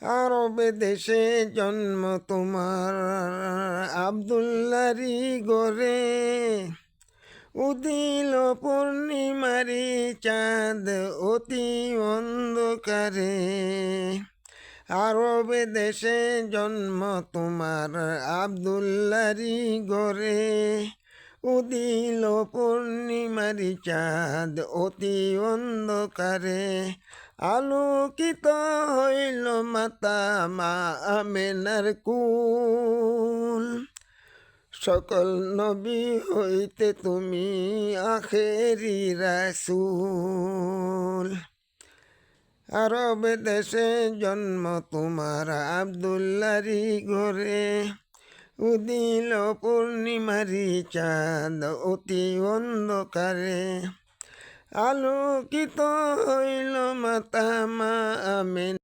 আরবে দেশে জন্ম তোমার আব্দুল্লারি গরে, উদিল পূর্ণিমারি চাঁদ অতি অন্ধকারে। আরবে দেশে জন্ম তোমার আব্দুল্লারি গরে, উদিল পূর্ণিমারি চাঁদ অতি অন্ধকারে। আলোকিত হইল মাতা মা আমেনার কুল, সকল নবী হইতে তুমি আখেরি রাসূল। আরব দেশে জন্ম তোমার আব্দুল্লারি ঘরে, উদিল পূর্ণিমারি চাঁদ অতি অন্ধকারে। আলোকিত হইল মাতা মা আমেনা।